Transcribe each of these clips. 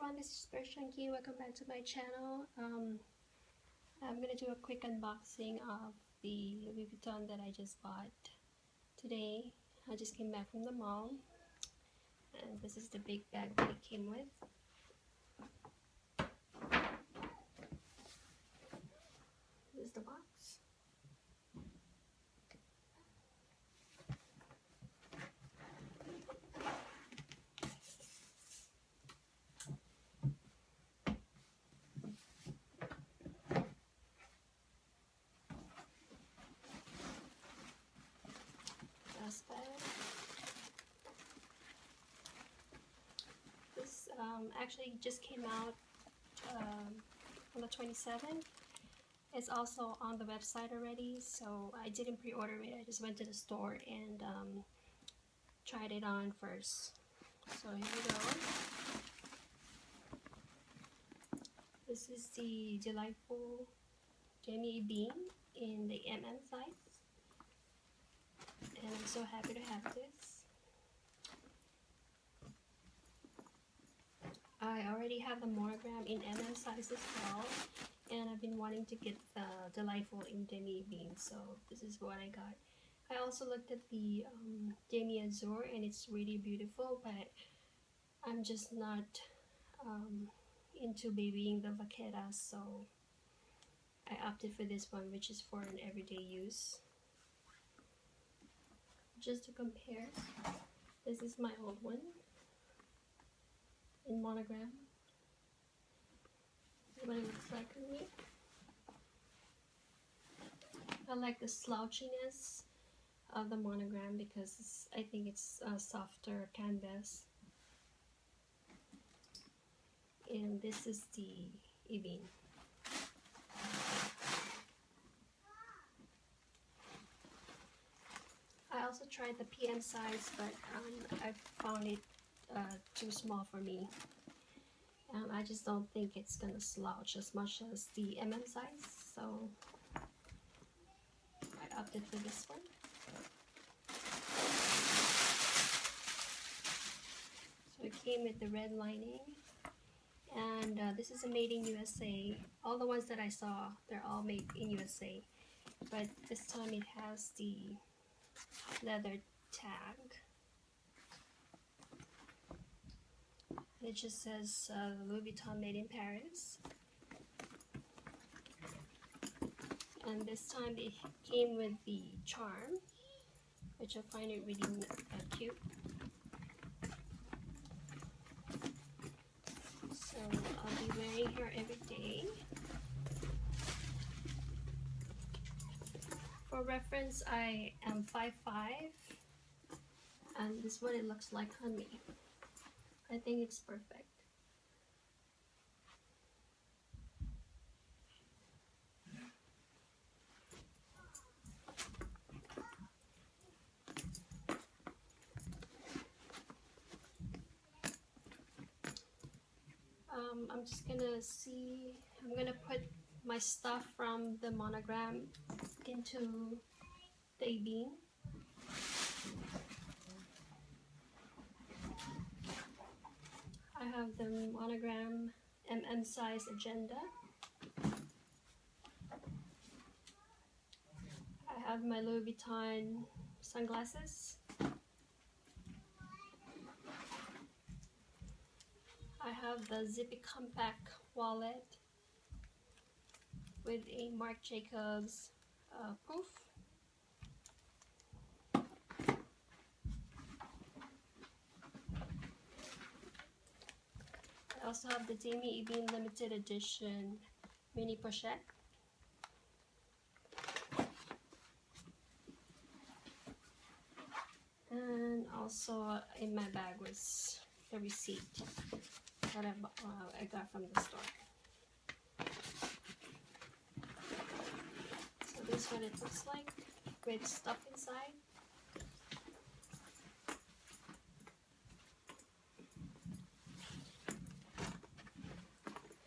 everyone, this is Chunky. Welcome back to my channel. I'm gonna do a quick unboxing of the Louis Vuitton that I just bought today. I just came back from the mall, and this is the big bag that it came with. This is the box. This actually just came out on the 27th. It's also on the website already, so I didn't pre-order it. I just went to the store and tried it on first. So here we go. This is the delightful Damier bean in the size. And I'm so happy to have this. I already have the monogram in size as well, and I've been wanting to get the delightful in Damier bean, so this is what I got. I also looked at the Damier Azure, and it's really beautiful, but I'm just not into babying the vaqueras, so I opted for this one, which is for an everyday use. Just to compare, this is my old one in monogram. This is what it looks like on me. I like the slouchiness of the monogram because I think it's a softer canvas. And this is the Ebene. I also tried the PM size, but I found it too small for me. I just don't think it's gonna slouch as much as the size, so I opted for this one. So it came with the red lining, and this is a made in USA. All the ones that I saw, they're all made in USA, but this time it has the leather tag. It just says Louis Vuitton made in Paris. And this time it came with the charm, which I find it really cute. So I'll be wearing her every day. For reference, I am 5'5", and this is what it looks like on me. I think it's perfect. I'm just gonna see, I'm gonna put my stuff from the monogram into the Ebene. I have the monogram size agenda. I have my Louis Vuitton sunglasses. I have the zippy compact wallet with a Marc Jacobs proof. I also have the Damier Ebene limited edition mini pochette. And also in my bag was the receipt that I got from the store. So this is what it looks like with stuff inside.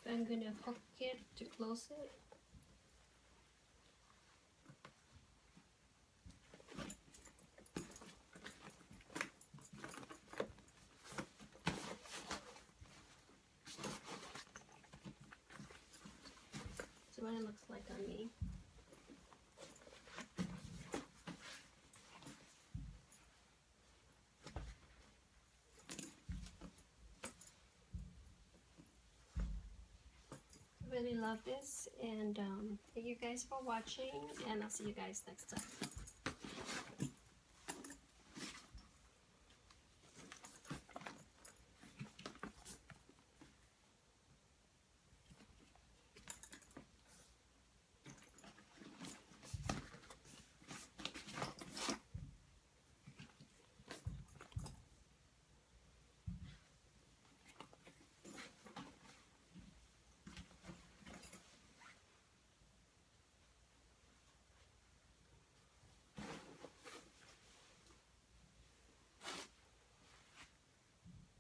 I'm gonna hook it to close it. what it looks like on me. Really love this, and thank you guys for watching, and I'll see you guys next time.